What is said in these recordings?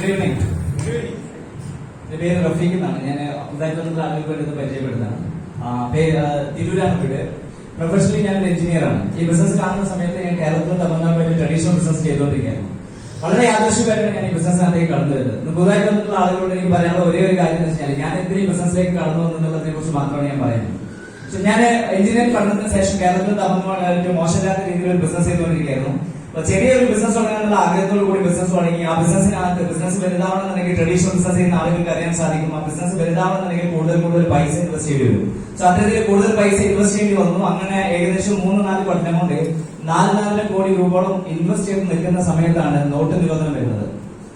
Good evening. എന്റെ പേര് റഫീഖ് എന്നാണ്. ഞാൻ ഉദാഹരണത്തിൽ ആളുകൾക്ക് വേണ്ടി പരിചയപ്പെടുന്നതാണ്. തിരൂരാണ് വീട്. പ്രൊഫഷണലി ഞാൻ ഒരു എഞ്ചിനീയറാണ്. ഈ ബിസിനസ് കാണുന്ന സമയത്ത് ഞാൻ കേരളത്തിൽ തമിഴ്നാട്ടിൽ ട്രഡീഷണൽ ബിസിനസ് ചെയ്തുകൊണ്ടിരിക്കുകയായിരുന്നു. വളരെ യാദൃശ്യമായിട്ടാണ് ഞാൻ ഈ ബിസിനസ്സിനകത്തേക്ക് കടന്നു വരുന്നത്. പുതുതായിട്ടുള്ള ആളുകളോട് എനിക്ക് പറയാനുള്ള ഒരേ ഒരു കാര്യം എന്ന് വെച്ചാൽ ഞാൻ എന്തിനും ഈ ബിസിനസ്സിലേക്ക് കടന്നു വന്നതിനെ കുറിച്ച് മാത്രമാണ് ഞാൻ പറയുന്നത്. പക്ഷെ ഞാൻ എഞ്ചിനീയറിംഗ് പഠനത്തിന് ശേഷം കേരളത്തിൽ തമിഴ്നാട്ടിൽ മോശമില്ലാത്ത രീതിയിൽ ഒരു ബിസിനസ് ചെയ്തുകൊണ്ടിരിക്കുകയായിരുന്നു. ചെറിയൊരു ബിസിനസ് തുടങ്ങാനുള്ള ആഗ്രഹത്തോടു കൂടി ബിസിനസ് തുടങ്ങി. ആ ബിസിനസ് വലുതാവണമെന്നുണ്ടെങ്കിൽ ട്രഡീഷണൽ ബിസിനസ് ചെയ്യുന്ന ആളുകൾക്ക് അറിയാൻ സാധിക്കും. ആ ബിസിനസ് വലുതാവണമെന്നുണ്ടെങ്കിൽ കൂടുതൽ പൈസ ഇൻവെസ്റ്റ് ചെയ്യേണ്ടി വരും. സോ അത്തരത്തിൽ കൂടുതൽ പൈസ ഇൻവെസ്റ്റ് ചെയ്യേണ്ടി വന്നു. അങ്ങനെ ഏകദേശം 3-4 കൊല്ലം കൊണ്ട് 4 കോടി രൂപയോളം ഇൻവെസ്റ്റ് ചെയ്ത് നിൽക്കുന്ന സമയത്താണ് നോട്ട് നിരോധനം വരുന്നത്.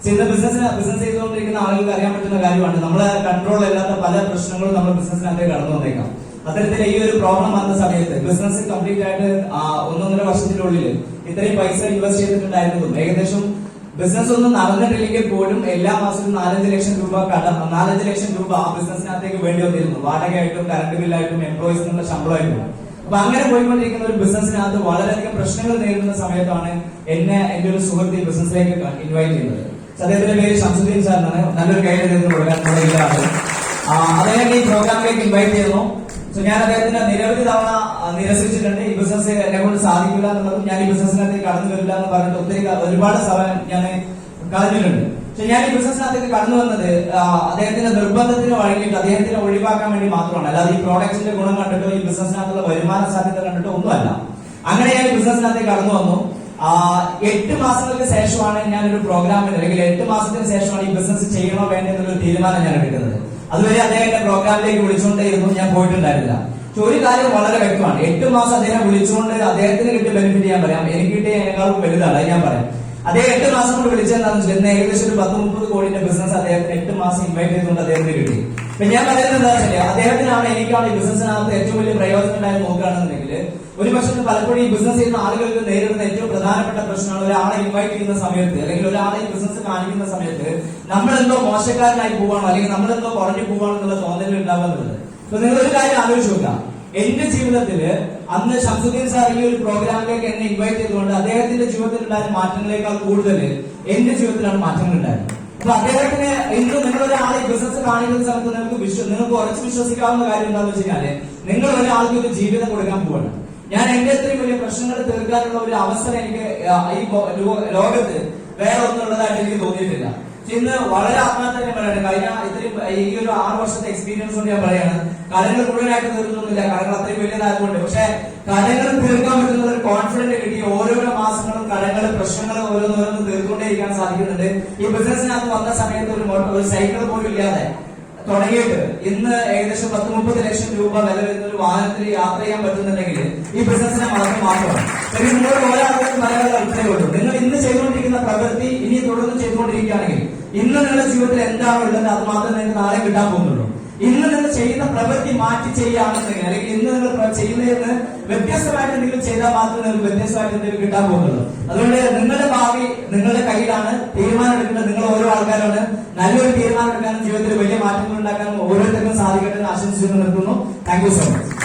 ഇന്ന് ബിസിനസ് ചെയ്തുകൊണ്ടിരിക്കുന്ന ആളുകൾക്ക് അറിയാൻ പറ്റുന്ന കാര്യമാണ്, നമ്മളെ കൺട്രോൾ അല്ലാത്ത പല പ്രശ്നങ്ങളും നമ്മൾ ബിസിനസ്സിനകത്തേക്ക് കടന്നു വന്നേക്കാം. അത്തരത്തിൽ ഈ ഒരു പ്രോബ്ലം വന്ന സമയത്ത് ബിസിനസ് കംപ്ലീറ്റ് ആയിട്ട് 1-1.5 വർഷത്തിനുള്ളിൽ ഇത്രയും പൈസ ഇൻവെസ്റ്റ് ചെയ്തിട്ടുണ്ടായിരുന്നതും ഏകദേശം ബിസിനസ് ഒന്നും നടന്നിട്ടില്ലെങ്കിൽ പോലും എല്ലാ മാസവും 4-5 ലക്ഷം രൂപ ആ ബിസിനസിനകത്തേക്ക് വേണ്ടി വന്നിരുന്നു. വാടകയായിട്ടും കറണ്ട് ബില്ലായിട്ടും എംപ്ലോയീസിനുള്ള ശമ്പളമായിട്ടും. അപ്പൊ അങ്ങനെ പോയിക്കൊണ്ടിരിക്കുന്ന ഒരു ബിസിനസിനകത്ത് വളരെയധികം പ്രശ്നങ്ങൾ നേരിടുന്ന സമയത്താണ് എന്നെ എന്റെ ഒരു സുഹൃത്ത് ഈ ബിസിനസ്സിലേക്ക് ഇൻവൈറ്റ് ചെയ്യുന്നത്. അദ്ദേഹത്തിന്റെ പേര് ഷംസുദ്ദീൻ സാർ എന്നാണ്. നല്ലൊരു കൈ കൊടുക്കാൻ അദ്ദേഹം ഈ പ്രോഗ്രാമിലേക്ക് ഇൻവൈറ്റ് ചെയ്യുന്നു. സോ ഞാൻ അദ്ദേഹത്തിന് നിരവധി തവണ നിരസിച്ചിട്ടുണ്ട്. ഈ ബിസിനസ് എന്നെ കൊണ്ട് സാധിക്കില്ല എന്നുള്ളതും ഞാൻ ഈ ബിസിനസ്സിനകത്തേക്ക് കടന്നു വരില്ല എന്ന് പറഞ്ഞിട്ട് ഒരുപാട് സമയം ഞാൻ കളഞ്ഞിട്ടുണ്ട്. പക്ഷെ ഞാൻ ഈ ബിസിനസ്സിനകത്തേക്ക് കടന്നു വന്നത് അദ്ദേഹത്തിന്റെ നിർബന്ധത്തിന് വഴങ്ങിയിട്ട് അദ്ദേഹത്തിനെ ഒഴിവാക്കാൻ വേണ്ടി മാത്രമാണ്. അല്ലാതെ ഈ പ്രോഡക്റ്റിന്റെ ഗുണം കണ്ടിട്ടോ ഈ ബിസിനസ്സിനകത്തുള്ള വരുമാന സാധ്യത കണ്ടിട്ടോ ഒന്നുമല്ല. അങ്ങനെ ഞാൻ ഈ ബിസിനസ്സിനകത്തേക്ക് കടന്നു വന്നു. 8 മാസങ്ങൾക്ക് ശേഷമാണ് ഞാനൊരു പ്രോഗ്രാമിന് അല്ലെങ്കിൽ 8 മാസത്തിന് ശേഷമാണ് ഈ ബിസിനസ് ചെയ്യണോ വേണ്ടോ എന്നുള്ള തീരുമാനം ഞാൻ എടുക്കുന്നത്. അതുവരെ അദ്ദേഹത്തിന്റെ പ്രോഗ്രാമിലേക്ക് വിളിച്ചുകൊണ്ടേയിരുന്നു, ഞാൻ പോയിട്ടുണ്ടായിരുന്നില്ല. പക്ഷെ ഒരു കാര്യം വളരെ വ്യക്തമാണ്, 8 മാസം അദ്ദേഹം വിളിച്ചുകൊണ്ട് അദ്ദേഹത്തിന് കിട്ടിയ ബെനിഫിറ്റ് ഞാൻ പറയാം, എനിക്ക് കിട്ടിയതിനേക്കാളും വലുതാണ്. അത് ഞാൻ പറയാം. അദ്ദേഹം 8 മാസം കൊണ്ട് വിളിച്ചതെന്താണെന്ന് വെച്ചാൽ ഏകദേശം ഒരു 10-30 കോടിയുടെ ബിസിനസ് അദ്ദേഹത്തിന് 8 മാസം ഇൻവൈറ്റ് ചെയ്തുകൊണ്ട് അദ്ദേഹത്തിന് കിട്ടി. അപ്പൊ ഞാൻ പറയുന്നത് എന്താ വെച്ചാൽ അദ്ദേഹത്തിനാണ് എനിക്കാണ് ഈ ബിസിനസ്സിനകത്ത് ഏറ്റവും വലിയ പ്രയോജനം ഉണ്ടായത് നോക്കുകയാണെന്നുണ്ടെങ്കിൽ ഒരു പക്ഷേ പലപ്പോഴും ഈ ബിസിനസ് ചെയ്യുന്ന ആളുകൾക്ക് നേരിടുന്ന ഏറ്റവും പ്രധാനപ്പെട്ട പ്രശ്നമാണ് ഒരാളെ ഇൻവൈറ്റ് ചെയ്യുന്ന സമയത്ത് അല്ലെങ്കിൽ ഒരാളെ ഈ ബിസിനസ് കാണിക്കുന്ന സമയത്ത് നമ്മളെന്തോ മോശക്കാരനായി പോവാണോ അല്ലെങ്കിൽ നമ്മളെന്തോ കുറഞ്ഞു പോവാണോ എന്നുള്ള തോന്നൽ ഉണ്ടാവുന്നത്. അപ്പൊ നിങ്ങൾ ഒരു കാര്യം ആലോചിച്ച് നോക്കാം, എന്റെ ജീവിതത്തില് അന്ന് ഷംസുദ്ദീൻ സാർ ഈ ഒരു പ്രോഗ്രാമിലേക്ക് എന്നെ ഇൻവൈറ്റ് ചെയ്തുകൊണ്ട് അദ്ദേഹത്തിന്റെ ജീവിതത്തിൽ ഉണ്ടായ മാറ്റങ്ങളെക്കാൾ കൂടുതൽ എന്റെ ജീവിതത്തിലാണ് മാറ്റങ്ങൾ ഉണ്ടായത്. അപ്പൊ അദ്ദേഹത്തിന് ഇന്ന് നിങ്ങളൊരാളെ ബിസിനസ് കാണിക്കുന്ന സമയത്ത് നിങ്ങൾക്ക് ഉറച്ചു വിശ്വസിക്കാവുന്ന കാര്യം എന്താണെന്ന് വെച്ച് കഴിഞ്ഞാല് നിങ്ങൾ ഒരാൾക്ക് ഒരു ജീവിതം കൊടുക്കാൻ പോവാണ്. ഞാൻ എന്റെ ഇത്രയും വലിയ പ്രശ്നങ്ങൾ തീർക്കാനുള്ള ഒരു അവസരം എനിക്ക് ഈ ലോകത്ത് വേറെ ഒന്നുള്ളതായിട്ട് എനിക്ക് തോന്നിയിട്ടില്ല. ഇന്ന് വളരെ ആത്മാർത്ഥം പറയാണ്, കഴിഞ്ഞ ഇത്രയും ഈ ഒരു 6 വർഷത്തെ എക്സ്പീരിയൻസ് കൊണ്ട് ഞാൻ പറയാണ്, കാര്യങ്ങൾ മുഴുവനായിട്ട് തീർക്കുന്നൊന്നുമില്ല, കാര്യങ്ങൾ അത്രയും വലിയതായതുകൊണ്ട്. പക്ഷെ കാര്യങ്ങൾ തീർക്കാൻ പറ്റുന്ന ഒരു കോൺഫിഡന്റ് കിട്ടി ഓരോരോ മാസങ്ങളും കാര്യങ്ങളും പ്രശ്നങ്ങളും ഓരോന്നോരോന്ന് തീർക്കൊണ്ടേയിരിക്കാൻ സാധിക്കുന്നുണ്ട്. ഈ ബിസിനസ്സിനകത്ത് വന്ന സമയത്ത് ഒരു സൈക്കിൾ പോലും ഇല്ലാതെ തുടങ്ങിയിട്ട് ഇന്ന് ഏകദേശം 10-30 ലക്ഷം രൂപ വില വരുന്ന ഒരു വാഹനത്തിൽ യാത്ര ചെയ്യാൻ പറ്റുന്നുണ്ടെങ്കിൽ ഈ ബിസിനസിനെ മാത്രമാണ്. നിങ്ങളോട് ഒരാളുകൾക്ക് പറയാനുള്ള അഭിപ്രായമുള്ളൂ, നിങ്ങൾ ഇന്ന് ചെയ്തുകൊണ്ടിരിക്കുന്ന പ്രവൃത്തി ഇനി തുടർന്ന് ചെയ്തുകൊണ്ടിരിക്കുകയാണെങ്കിൽ ഇന്ന് നിങ്ങളുടെ ജീവിതത്തിൽ എന്താണോ ഉള്ളത് അത് മാത്രമേ നിങ്ങൾക്ക് നാളെ കിട്ടാൻ പോകുന്നുള്ളൂ. ഇന്ന് നിങ്ങൾ ചെയ്യുന്ന പ്രവൃത്തി മാറ്റി ചെയ്യുകയാണെന്നുണ്ടെങ്കിൽ അല്ലെങ്കിൽ ഇന്ന് നിങ്ങൾ ചെയ്യുന്നതിന് വ്യത്യസ്തമായിട്ട് എന്തെങ്കിലും ചെയ്താൽ മാത്രമേ നിങ്ങൾക്ക് വ്യത്യസ്തമായിട്ട് എന്തെങ്കിലും കിട്ടാൻ പോകുന്നുള്ളൂ. അതുകൊണ്ട് നിങ്ങളുടെ ഭാവി നിങ്ങളുടെ കയ്യിലാണ്. തീരുമാനം എടുക്കേണ്ടത് നിങ്ങൾ ഓരോ ആൾക്കാരാണ്. നല്ലൊരു തീരുമാനം എടുക്കാനും ജീവിതത്തിൽ വലിയ മാറ്റങ്ങൾ ഉണ്ടാക്കാനും ഓരോരുത്തർക്കും സാധിക്കട്ടെ എന്ന് ആശംസിച്ചു നിർത്തുന്നു. Thank you so much.